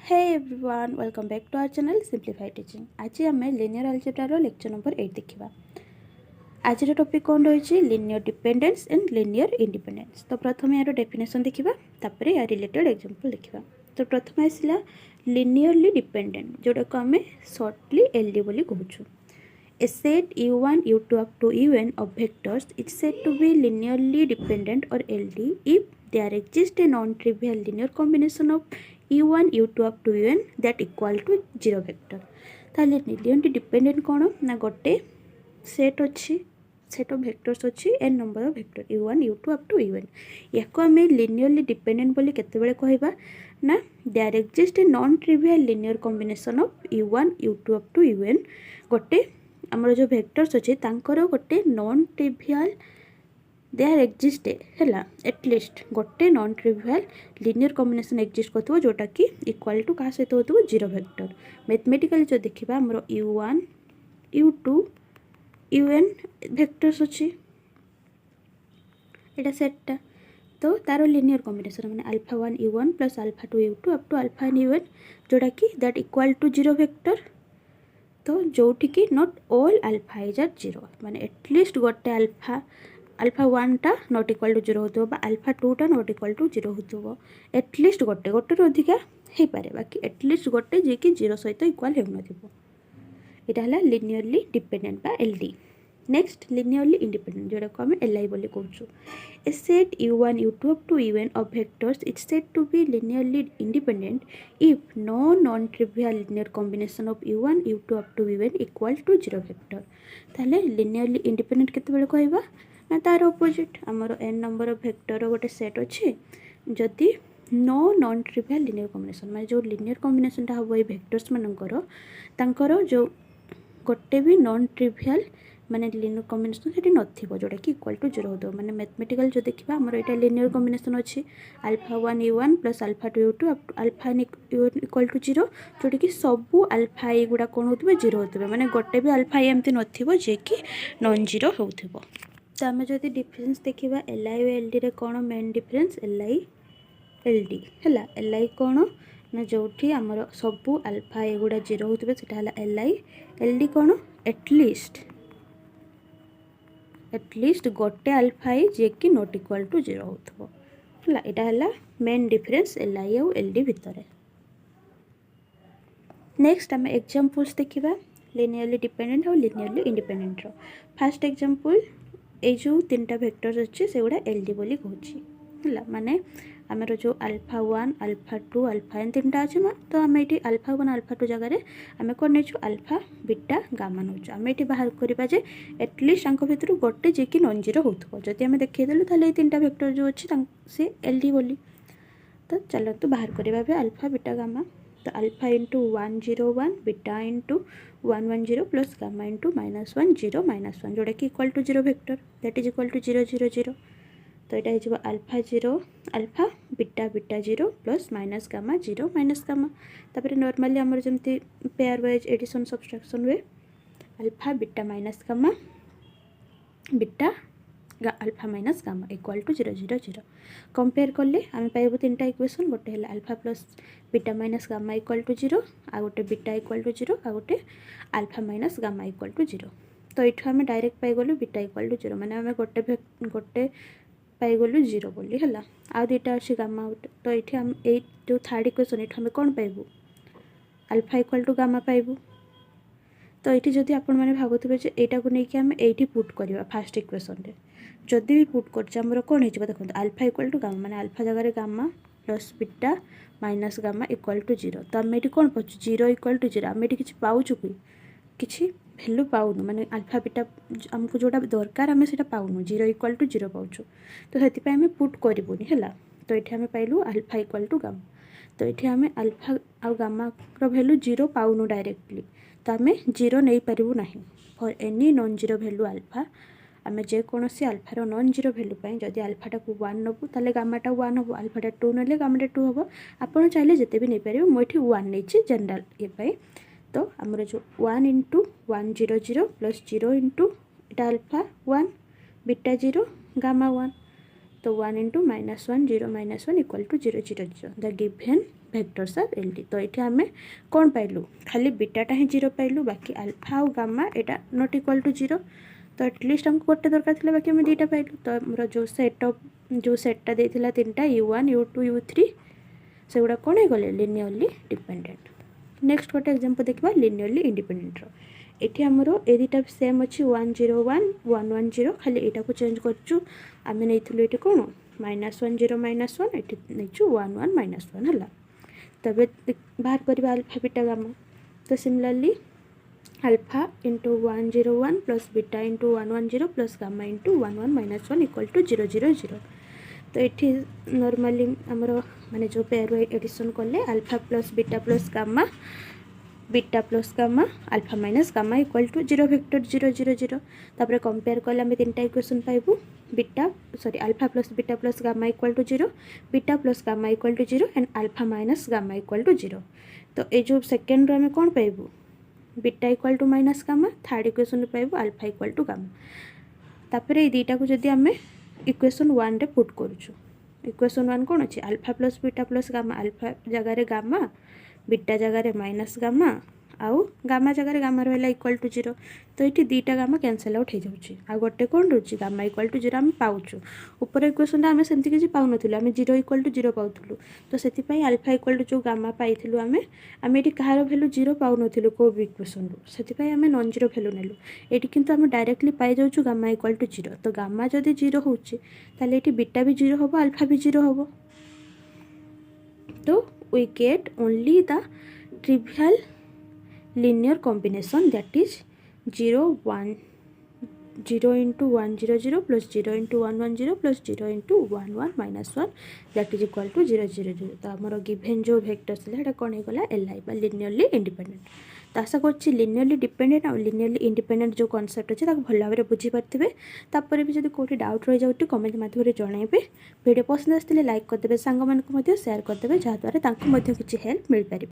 Hey everyone, welcome back to our channel Simplified Teaching. आज आम linear algebra lecture number 8 देखा. आज topic कौन रही linear dependence and linear independence. तो प्रथम यार डेफिनेशन देखा तापर या रिलेटेड एग्जांपल देखा. तो प्रथम आसला लिनियरली डिपेंडेंट जोटा को आम शॉर्टली एलडी बोली कहूँ. A set u1 u2 up to un of vectors is said to be linearly dependent or LD if there exists a non-trivial linear combination of u1 u2 up to un that equal to 0 vector. ताले linearly dependent कौन ना गोटे set अच्छी set of vectors अच्छी n number of vector u1 u2 up to un. या को आम linearly dependent बोली केतेबेले कहबा ना there exists a non-trivial linear combination of u1 u2 up to un गोटे आमर जो वेक्टर्स अच्छे तांकर गोटे non trivial they are exist है एटलिस्ट गोटे non trivial linear combination exist कर जोटा कि इक्वल टू क्या सहित हो जीरो वेक्टर. मैथमेटिकली जो देखा आमर u1 u2 un वेक्टर्स अच्छी एटा सेटटा तो तार लिनियर कॉम्बिनेशन माने alpha 1 u1 plus alpha 2 u2 up to alpha n un जोटा कि that equal to zero vector. तो जोटी कि not all alpha is at zero माने एटलिस्ट गोटे अल्फा 1 टा नॉट इक्वल टू जीरो होतो बा अल्फा 2 टा नॉट इक्वल टू जीरो होतो. एटलिस्ट गोटे गोटे अधिका हे पारे बाकी एटलिस्ट गोटे जे कि जीरो सहित इक्वल हे नथिबो. एटा हला लिनियरली डिपेंडेंट बा एलडी. नेक्स्ट लिनियरली इंडिपेंडेंट जोटा को हम एलआई बोली कहूँ. ए set u1 u2 up to un of vectors is said to be linearly independent if no non-trivial linear combination of u1 u2 up to un equal to 0 vector. ताले linearly independent केतेबेले कहबा ना तार opposite आमर n number of vector गोटे set अच्छे जदि no non trivial linear combination माने जो लिनियर कॉम्बिनेशन टा हम ये वेक्टर्स मानकर तांकर जो गोटे भी नॉन ट्रिवियल माने लिनियर कॉम्बिनेशन से नथिबो जोटा कि इक्वल टू जीरो होतो. माने मैथमेटिकल जो देखिबा हमर एटा लिनियर कॉम्बिनेशन अछि alpha 1 u1 plus alpha 2 u2 up to alpha n equal to zero जोटा कि सबु अल्फा i गुडा कोन होतबे जीरो होतबे माने गोटे भी अल्फा i एमती नथिबो जे कि नॉन जीरो होतबो. तो आमे जदि डिफरेंस देखिबा li और ld रे कोन मेन डिफरेंस li ld हला li कोन ना जोठी हमर सबु अल्फा i गुडा जीरो होतबे सेटा हला li ld कोन एटलिस्ट गोटे अल्फा i जे कि नॉट इक्वल टू जीरो होतबो हला. एटा हला मेन डिफरेंस li और ld भितर. नेक्स्ट आम एग्जांपल्स देखिबा लिनियरली डिपेंडेंट और लिनियरली इंडिपेंडेंट रो. फर्स्ट एग्जांपल ए जो तीनटा वेक्टर्स अच्छे से गुडा एलडी बोली कहूची हला. माने आमर जो अल्फा 1 अल्फा 2 अल्फा n तीनटा अच्छे तो आम ये अल्फा 1 अल्फा 2 जगह आम कौन नहीं अल्फा बीटा गामा नौ आम ये बाहर करवा जे एटलिस्ट भर गोटे जे कि नॉन जीरो हो जदि आम देखीदेलु ताले तीनटा वेक्टर जो अच्छे सी एलडी बोली. तो चलो तो बाहर करवा अल्फा बीटा गामा. तो alpha into 1 0 1 beta into 1 1 0 plus gamma into -1 0 -1 जोटा कि equal to zero vector that is equal to 0 0 0. तो यहाँ हो alpha 0 alpha beta beta 0 plus minus gamma 0 minus gamma. तापर नॉर्मली आमर जमती पेयर वाइज एडिशन सब्सट्रैक्शन हुए alpha beta minus gamma beta alpha minus gamma equal to 0 0 0. Compare कले आम पाइबू तीनटा इक्वेशन गोटे है alpha plus beta minus gamma equal to 0 आ गोटे बीटा इक्वल टू 0 आ गोटे alpha minus gamma equal to 0. तो ये आम डायरेक्ट पाइगलु बीटा इक्वल टू 0 माने आम गोटे गोटे पाइगलु 0 बोली है. आ दुईटा अच्छी गामा तो ये आम ये जो थर्ड इक्वेशन ये आम कौन पाइबू अल्फा इक्वल टू गामा पाइबू. तो ये जदि आपण मैंने भावुवे यहाँ को लेकिन आम ये पुट करवा फास्ट इक्वेशन रे जदि भी पुट कर कौन हो देखो अल्फा इक्वल टू गामा माने अल्फा जगह gamma plus beta minus gamma equal to 0. तो आम ये कौन पाचु 0 इक्वल टू 0 आम ये कि पाचु कि भैल्यू पाऊनु माने अल्फा बीटा आमको जोटा दरकार आम से पाऊनु 0 इक्वल टू 0 पाचु. तो से आम पुट करूनी है. तो ये आम पाइलु अल्फा इक्वल टू गामा. तो ये आम अल्फा आ गामा भैल्यू 0 पाऊनु डायरेक्टली. तो आम 0 नहीं पारू ना for any non zero value alpha आम जेकोसी अल्फार नॉन जीरो भैल्यू जदि अल्फाटा को 1 नबू ताले गामाटा 1 हम अल्फाटा 2 ना गामाटा 2 हम आपड़ चाहिए जिते भी नहीं पारे मुझे 1 नहीं जनरल ये. तो आमर जो 1 इंटू 1 0 0 प्लस 0 इंटू इटा अल्फा 1 बीटा 0 गामा 1 तो 1 into -1 0 -1 equal to 0 0 0 the given vectors of LD तो ये आम कौन पाइलु खाली बीटाटा ही 0 पाइलु बाकी अल्फा और gamma Etah not equal to 0 तो एटलिस्ट हमको गोटे दरकार था बाकी आम दुईटा पाइलु तो मोर जो सेटटा देता तीनटा U1 U2 U3 से गुड़ा कौन हो गले लिनियरली डिपेंडेंट। नेक्स्ट गोटे एग्जांपल देखा लिनियरली इंडिपेंडेंट ये आमर ए दुटा सेम अच्छी 1 0 1 1 1 0 खाली यहाँ को चेंज करूँ आम नहीं ये कौन -1 0 -1 ये नहीं 1 1 -1 है तब बाहर करवा अल्फा बीटा गामा तो similarly alpha into 1 0 1 plus beta into 1 1 0 plus gamma into 1 1 -1 equal to 0 0 0 तो ये नॉर्मली आमर माने जो पेयर एडिशन कले alpha plus gamma alpha minus gamma equal to 0 vector 0 0 0 तापर कंपेयर कले आम तीन इक्वेशन पाइबू alpha plus beta plus gamma equal to 0 beta plus gamma equal to 0 and alpha minus gamma equal to 0 तो ये जो second आम कौन पाइबू beta equal to minus gamma third equation पाइबू अल्फा इक्वल टू गामा तापर ये दुईटा को जदि आम इक्वेशन 1 रे पुट करूँ इक्वेशन 1 कौन अच्छे alpha plus beta plus gamma alpha जगार गामा बीटा जगार माइनस गामा आउ गामा जगार गामा रहा इक्वल टू 0 तो ये दुईटा गामा कैनसल आउट हो जाऊँगी आ गोटे कौन रोचे गामा इक्वल टू 0 आम पाऊँ ऊपर इक्वेशन आम सेमती किसी पाऊन आम 0 इक्वल टू 0 पाऊँ तो से अल्फा इक्वल टू जो गामा पाइलु आम ये कहार भैल्यू 0 पाऊन कौ इक्वेशन से आम नॉन जीरो भैल्यू नेलु ये किंतु आम डायरेक्टली पाई जाऊँ गामा इक्वल टू 0 तो गामा जदि 0 होते बीटा भी 0 हम अल्फा भी 0 हम तो we get only the trivial linear combination that is 0 1 0 into 1 0 0 plus 0 into 1 1 0 plus 0 into 1 1 minus 1 that is equal to 0 0 0 तो आमर गिभेन जो वेक्टर्स है कौन होगा LI बा लिनियरली इंडिपेंडेंट तो आशा कर लिनियरली डिपेंडेंट और लिनियरली इंडिपेंडेंट जो कॉन्सेप्ट अच्छे भल भाव में बुझीपारे तापर भी जब कौटी डाउट रही जाऊँ कमेंट माध्यम जनइबे वीडियो पसंद आसते लाइक करदे सांग मानक शेयर करदे जहाँद्वारा किसी हेल्प मिल पार।